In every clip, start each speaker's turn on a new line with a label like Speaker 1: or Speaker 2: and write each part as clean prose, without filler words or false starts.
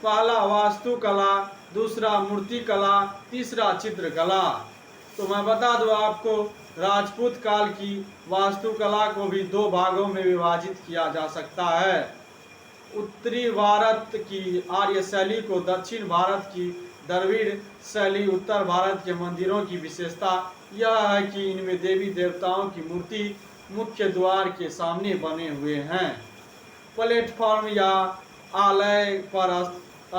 Speaker 1: पहला वास्तुकला, दूसरा मूर्तिकला, तीसरा चित्रकला। तो मैं बता दूं आपको, राजपूत काल की वास्तुकला को भी दो भागों में विभाजित किया जा सकता है। उत्तरी भारत की आर्य शैली को, दक्षिण भारत की द्रविड़ शैली। उत्तर भारत के मंदिरों की विशेषता यह है कि इनमें देवी देवताओं की मूर्ति मुख्य द्वार के सामने बने हुए हैं, प्लेटफॉर्म या आलय पर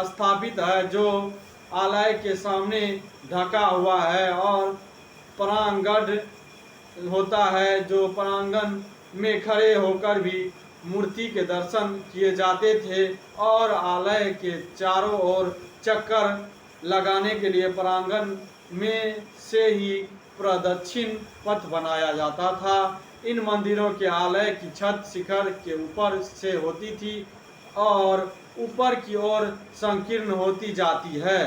Speaker 1: स्थापित है, जो आलय के सामने ढका हुआ है, और प्रांगण होता है, जो प्रांगण में खड़े होकर भी मूर्ति के दर्शन किए जाते थे, और आलय के चारों ओर चक्कर लगाने के लिए प्रांगण में से ही प्रदक्षिण पथ बनाया जाता था। इन मंदिरों के आलय की छत शिखर के ऊपर से होती थी और ऊपर की ओर संकीर्ण होती जाती है।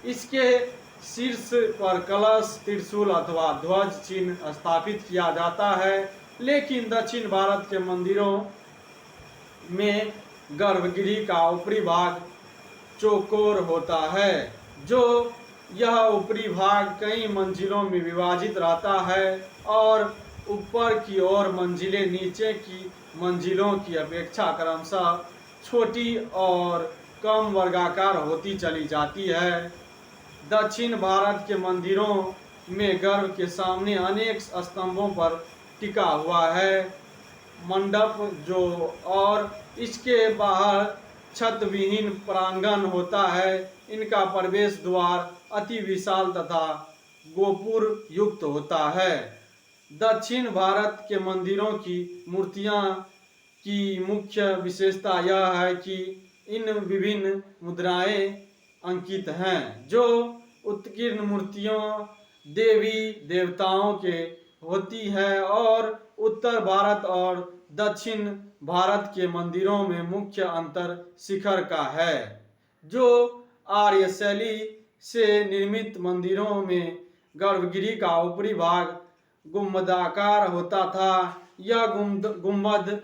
Speaker 1: इसके शीर्ष पर कलश, त्रिशूल अथवा ध्वज चिन्ह स्थापित किया जाता है। लेकिन दक्षिण भारत के मंदिरों में गर्भगृह का ऊपरी भाग चौकोर होता है, जो यह ऊपरी भाग कई मंजिलों में विभाजित रहता है, और ऊपर की ओर मंजिलें नीचे की मंजिलों की अपेक्षा क्रमशः छोटी और कम वर्गाकार होती चली जाती है। दक्षिण भारत के मंदिरों में गर्भ के सामने अनेक स्तंभों पर टिका हुआ है मंडप, जो और इसके बाहर छत विहीन प्रांगण होता है। इनका प्रवेश द्वार अति विशाल तथा गोपुर युक्त होता है। दक्षिण भारत के मंदिरों की मूर्तियां की मुख्य विशेषता यह है कि इन विभिन्न मुद्राएं अंकित हैं, जो उत्कीर्ण मूर्तियों देवी देवताओं के होती है, और उत्तर भारत और दक्षिण भारत के मंदिरों में मुख्य अंतर शिखर का है, जो आर्य शैली से निर्मित मंदिरों में गर्भगृह का ऊपरी भाग गुंबदाकार होता था। यह गुंबद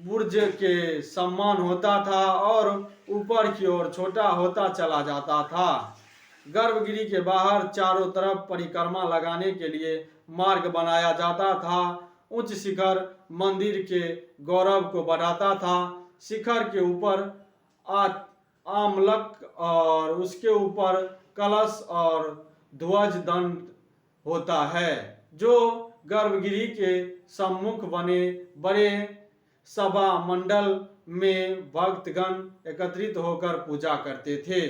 Speaker 1: बुर्ज के समान होता था और ऊपर की ओर छोटा होता चला जाता था। गर्भगृह के बाहर चारों तरफ परिक्रमा लगाने के लिए मार्ग बनाया जाता था। उच्च शिखर मंदिर के गौरव को बढ़ाता था। शिखर के ऊपर आमलक और उसके ऊपर कलश और ध्वज दंड होता है, जो गर्भगृह के सम्मुख बने बड़े सभा मंडल में भक्तगण एकत्रित होकर पूजा करते थे।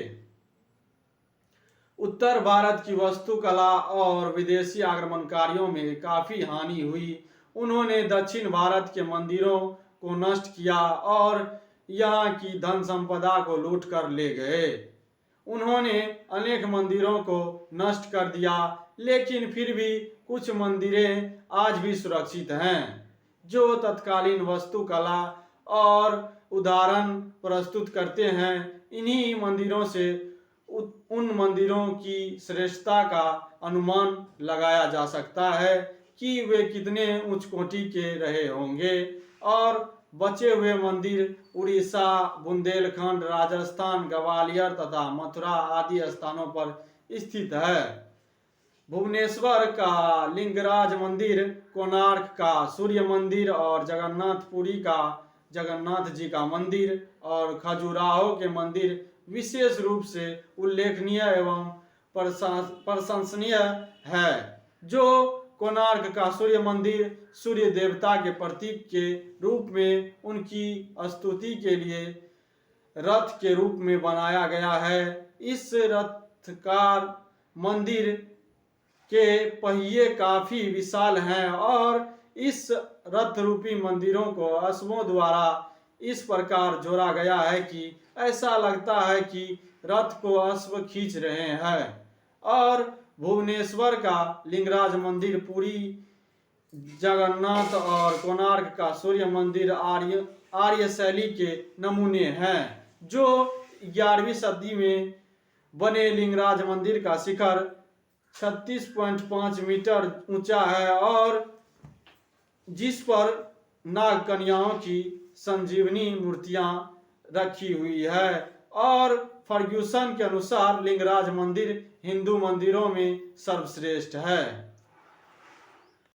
Speaker 1: उत्तर भारत की वास्तुकला और विदेशी आक्रमणकारियों में काफी हानि हुई। उन्होंने दक्षिण भारत के मंदिरों को नष्ट किया और यहाँ की धन संपदा को लूट कर ले गए। उन्होंने अनेक मंदिरों को नष्ट कर दिया, लेकिन फिर भी कुछ मंदिरें आज भी सुरक्षित हैं, जो तत्कालीन वास्तुकला और उदाहरण प्रस्तुत करते हैं। इन्हीं मंदिरों से उन मंदिरों की श्रेष्ठता का अनुमान लगाया जा सकता है कि वे कितने उच्च कोटि के रहे होंगे। और बचे हुए मंदिर उड़ीसा, बुंदेलखंड, राजस्थान, ग्वालियर तथा मथुरा आदि स्थानों पर स्थित है। भुवनेश्वर का लिंगराज मंदिर, कोणार्क का सूर्य मंदिर और जगन्नाथपुरी का जगन्नाथ जी का मंदिर और खजुराहो के मंदिर विशेष रूप से उल्लेखनीय एवं प्रशंसनीय है। जो कोणार्क का सूर्य मंदिर सूर्य देवता के प्रतीक के रूप में उनकी स्तुति के लिए रथ के रूप में बनाया गया है। इस रथकार मंदिर के पहिए काफी विशाल हैं और इस रथ रूपी मंदिरों को अश्वों द्वारा इस प्रकार जोड़ा गया है कि ऐसा लगता है कि रथ को अश्व खींच रहे हैं। और भुवनेश्वर का लिंगराज मंदिर, पुरी जगन्नाथ और कोणार्क का सूर्य मंदिर आर्य शैली के नमूने हैं। जो 11वीं सदी में बने लिंगराज मंदिर का शिखर 36.5 मीटर ऊंचा है और जिस पर नाग कन्याओं की संजीवनी मूर्तियां रखी हुई है और फर्ग्यूसन के अनुसार लिंगराज मंदिर हिंदू मंदिरों में सर्वश्रेष्ठ है।